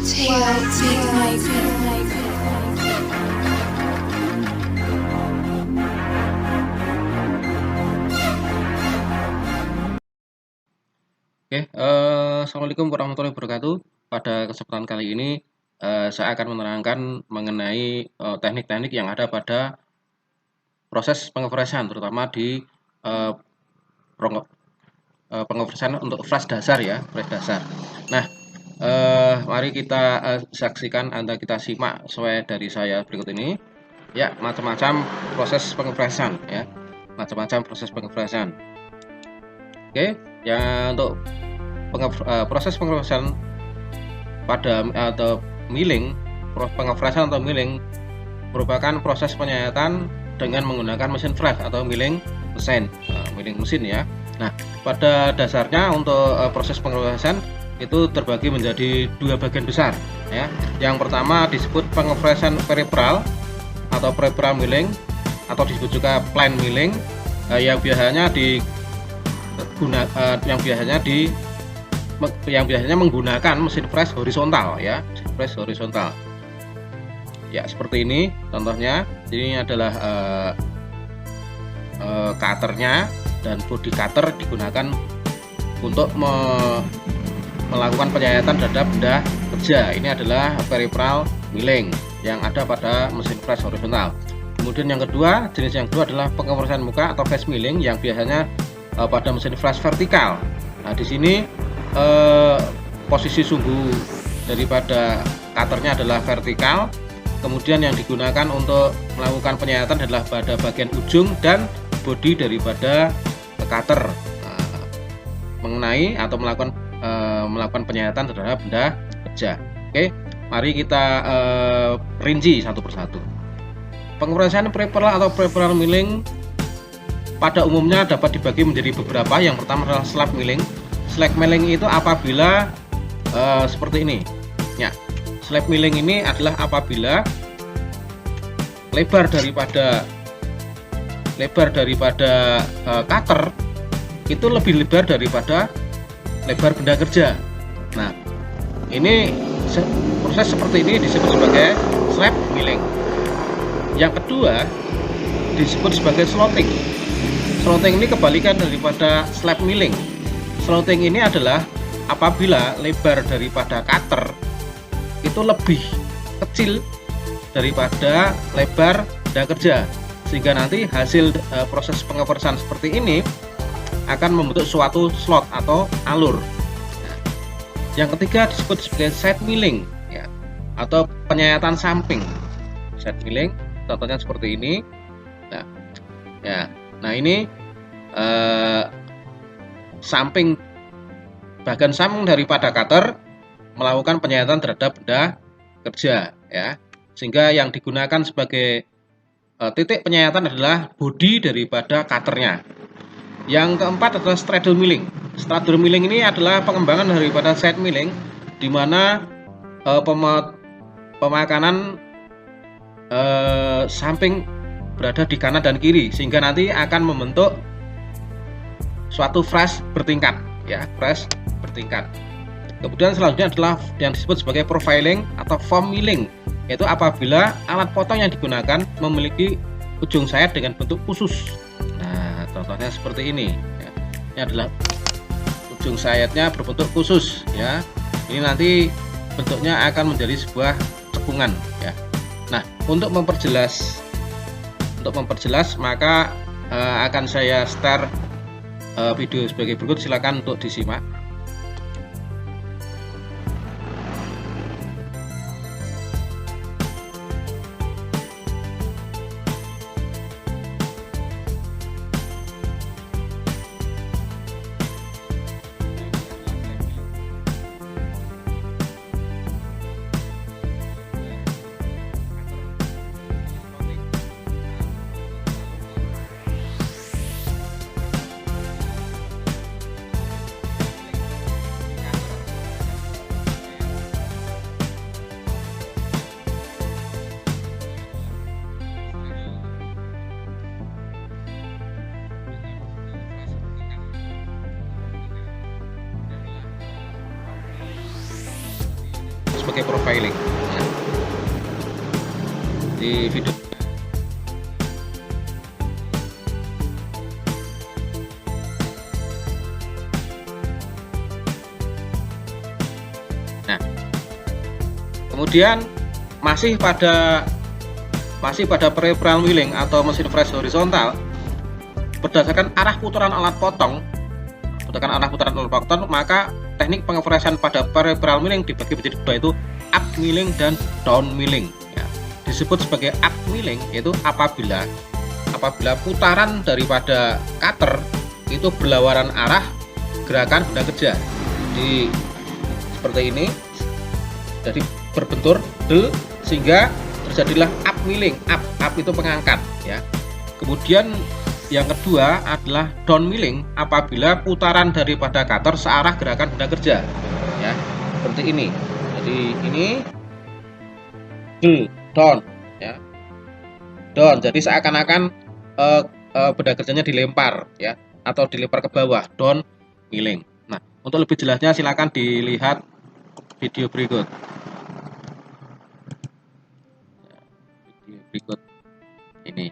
Oke, assalamualaikum warahmatullahi wabarakatuh. Pada kesempatan kali ini, saya akan menerangkan mengenai teknik-teknik yang ada pada proses pengefreshan, terutama di eh, pengefreshan untuk flash dasar ya, flash dasar. Nah, mari kita saksikan atau kita simak sesuai dari saya berikut ini. Ya, macam-macam proses pengefreshan ya, macam-macam proses pengefreshan. Oke, yang untuk proses pengefreshan pada atau milling, pengefreshan atau milling merupakan proses penyayatan dengan menggunakan mesin fresh atau milling mesin ya. Nah, pada dasarnya untuk proses pengefreshan itu terbagi menjadi dua bagian besar ya. Yang pertama disebut pengefreshan peripheral atau peripheral milling atau disebut juga plain milling yang biasanya menggunakan mesin fresh horizontal ya, mesin fresh horizontal. Ya, seperti ini contohnya. Ini adalah cutternya dan body cutter digunakan untuk melakukan penyayatan terhadap benda kerja. Ini adalah peripheral milling yang ada pada mesin fresh horizontal. Kemudian yang kedua, jenis yang kedua adalah pengefreshan muka atau face milling yang biasanya pada mesin fresh vertikal. Nah, di sini posisi sumbu daripada cutternya adalah vertikal. Kemudian yang digunakan untuk melakukan penyayatan adalah pada bagian ujung dan bodi daripada cutter mengenai atau melakukan penyayatan terhadap benda kerja. Oke, mari kita rinci satu persatu. Pengefreshan peripheral atau peripheral milling pada umumnya dapat dibagi menjadi beberapa. Yang pertama adalah slab milling. Slab milling itu apabila seperti ini. Ya, slab milling ini adalah apabila lebar daripada cutter itu lebih lebar daripada lebar benda kerja. Nah, ini proses seperti ini disebut sebagai slab milling. Yang kedua disebut sebagai slotting. Slotting ini kebalikan daripada slab milling. Slotting ini adalah apabila lebar daripada cutter itu lebih kecil daripada lebar benda kerja, sehingga nanti hasil proses pengefreshan seperti ini akan membentuk suatu slot atau alur. Yang ketiga disebut sebagai side milling ya, atau penyayatan samping. Side milling contohnya seperti ini. Nah, ya, ini samping, bagian samping daripada cutter melakukan penyayatan terhadap benda kerja ya, sehingga yang digunakan sebagai titik penyayatan adalah bodi daripada cutternya. Yang keempat adalah straddle milling. Straddle milling ini adalah pengembangan daripada side milling, di mana pemakanan samping berada di kanan dan kiri, sehingga nanti akan membentuk suatu fresh bertingkat ya, fresh bertingkat. Kemudian selanjutnya adalah yang disebut sebagai profiling atau form milling, yaitu apabila alat potong yang digunakan memiliki ujung sayat dengan bentuk khusus. Nah, contohnya seperti ini ya. Ini adalah ujung sayatnya berbentuk khusus ya. Ini nanti bentuknya akan menjadi sebuah cekungan ya. Nah, untuk memperjelas maka akan saya share video sebagai berikut, silakan untuk disimak. sebagai profiling ya. Di video nah, kemudian masih pada peripheral milling atau mesin fresh horizontal, berdasarkan arah putaran alat potong, maka teknik pengefreshan pada peripheral milling dibagi menjadi dua, itu up milling dan down milling ya. Disebut sebagai up milling yaitu apabila putaran daripada cutter itu berlawanan arah gerakan benda kerja. Jadi seperti ini, jadi berbentur sehingga terjadilah up milling. Up itu pengangkat ya. Kemudian yang kedua adalah down milling apabila putaran daripada cutter searah gerakan benda kerja ya, seperti ini. Jadi ini down ya, down, jadi seakan-akan benda kerjanya dilempar ya, atau dilempar ke bawah, down milling. Nah, untuk lebih jelasnya silakan dilihat video berikut. Berikut ini.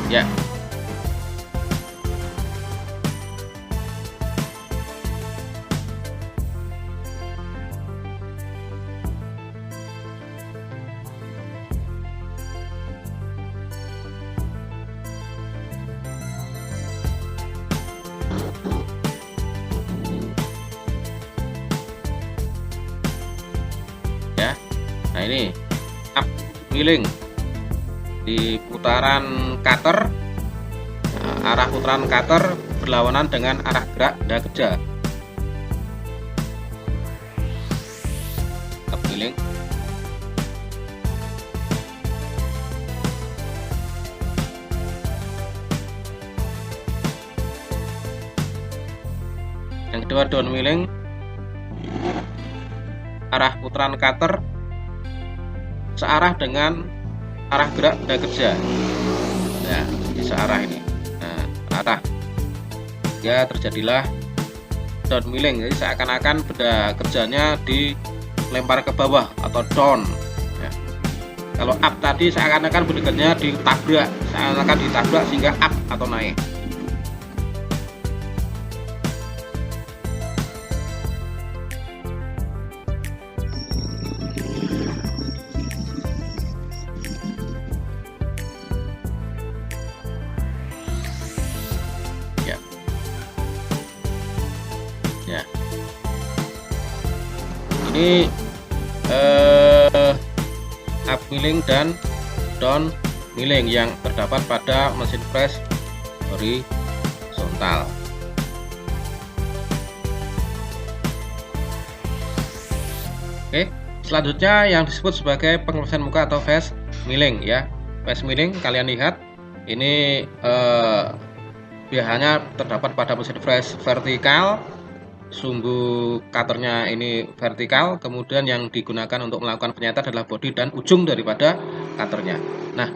Ya. Ya. Nah, ini up milling di putaran cutter, arah putaran cutter berlawanan dengan arah gerak benda kerja. Up milling. Yang kedua down milling, arah putaran cutter searah dengan arah gerak benda kerja ya, searah ini. Nah, arah ya, terjadilah down milling, jadi seakan-akan benda kerjanya dilempar ke bawah atau down ya. Kalau up tadi seakan-akan benda kerjanya ditabrak, sehingga up atau naik. Ya, ini up milling dan down milling yang terdapat pada mesin fresh horizontal. Oke, selanjutnya yang disebut sebagai pengelasan muka atau face milling ya. Face milling kalian lihat ini biasanya terdapat pada mesin fresh vertikal, sumbu cutternya ini vertikal, kemudian yang digunakan untuk melakukan penyetan adalah bodi dan ujung daripada cutternya. Nah,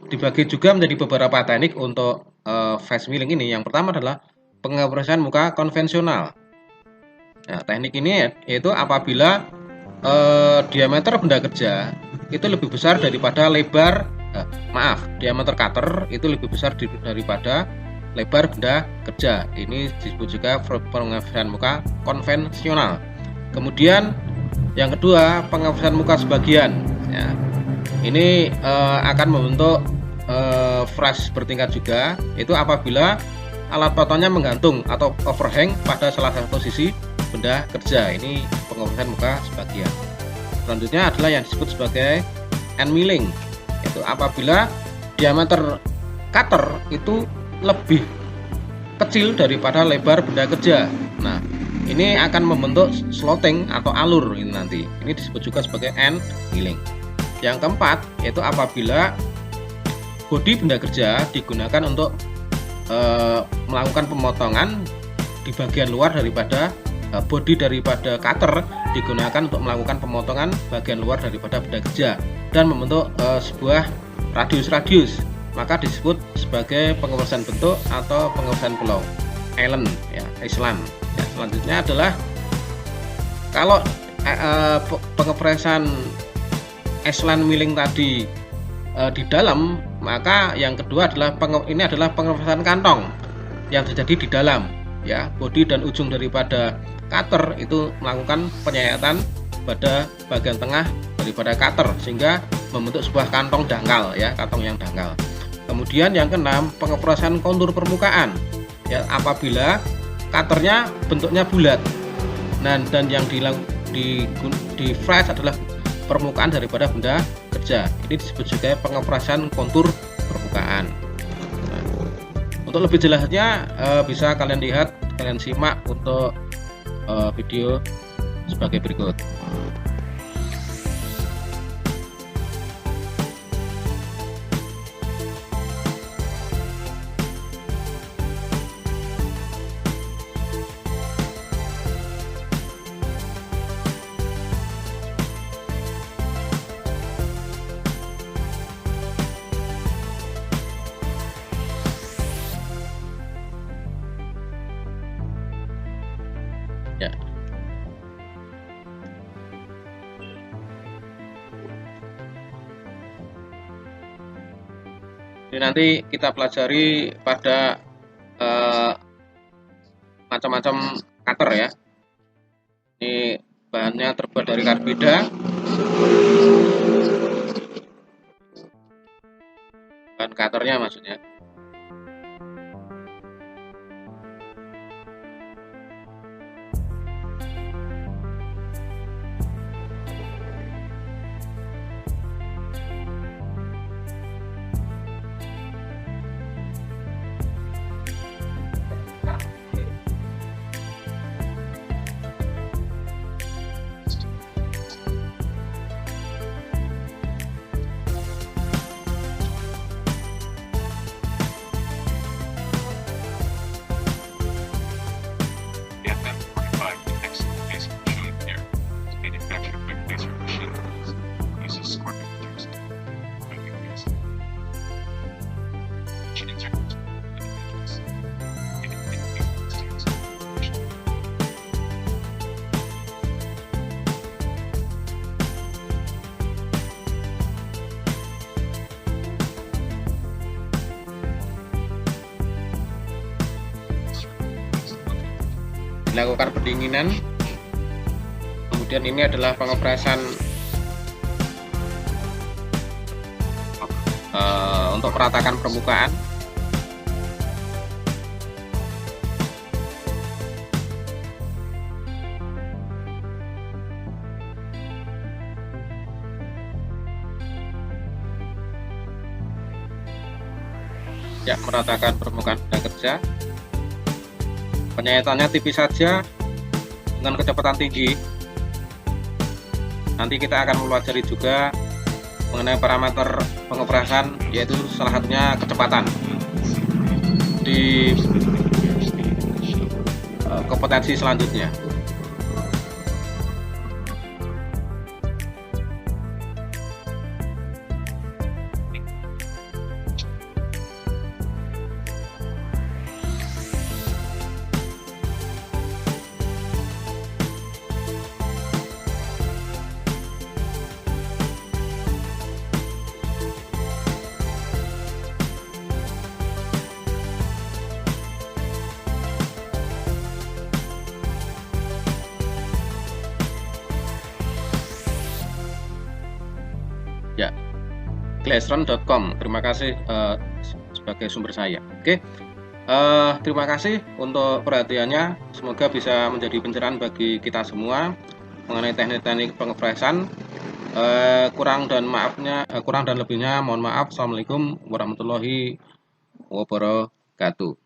dibagi juga menjadi beberapa teknik untuk face milling ini. Yang pertama adalah pengepresan muka konvensional. Nah, teknik ini yaitu apabila diameter benda kerja itu lebih besar daripada lebar, diameter cutter itu lebih besar daripada lebar benda kerja. Ini disebut juga pengepresan muka konvensional. Kemudian yang kedua, pengepresan muka sebagian ya. Ini akan membentuk fresh bertingkat juga, itu apabila alat potongnya menggantung atau overhang pada salah satu sisi benda kerja. Ini pengepresan muka sebagian. Selanjutnya adalah yang disebut sebagai end milling, yaitu apabila diameter cutter itu lebih kecil daripada lebar benda kerja. Nah, ini akan membentuk slotting atau alur ini nanti. Ini disebut juga sebagai end milling. Yang keempat yaitu apabila bodi benda kerja digunakan untuk melakukan pemotongan di bagian luar daripada bodi daripada cutter digunakan untuk melakukan pemotongan bagian luar daripada benda kerja dan membentuk sebuah radius, maka disebut sebagai pengepresan bentuk atau pengepresan pulau island ya, island. Ya, selanjutnya adalah kalau pengepresan island milling tadi di dalam, maka yang kedua adalah ini adalah pengepresan kantong yang terjadi di dalam ya. Bodi dan ujung daripada cutter itu melakukan penyayatan pada bagian tengah daripada cutter sehingga membentuk sebuah kantong dangkal ya, kantong yang dangkal. Kemudian yang keenam, pengepresan kontur permukaan ya, apabila cutternya bentuknya bulat. Dan yang di fresh adalah permukaan daripada benda kerja. Ini disebut juga pengepresan kontur permukaan. Nah, untuk lebih jelasnya bisa kalian lihat, kalian simak untuk video sebagai berikut. Ya. Jadi nanti kita pelajari pada macam-macam cutter ya. Ini bahannya terbuat dari karbida, bahan cutternya maksudnya. Dilakukan pendinginan, kemudian ini adalah pengepresan untuk meratakan permukaan. Ya, meratakan permukaan benda kerja. Penyayatannya tipis saja dengan kecepatan tinggi. Nanti kita akan mempelajari juga mengenai parameter pengepresan, yaitu salah satunya kecepatan di kompetensi selanjutnya. Ya, glassrun.com. Terima kasih sebagai sumber saya. Oke, terima kasih untuk perhatiannya. Semoga bisa menjadi pencerahan bagi kita semua mengenai teknik-teknik pengepresan. Kurang dan lebihnya mohon maaf. Assalamualaikum warahmatullahi wabarakatuh.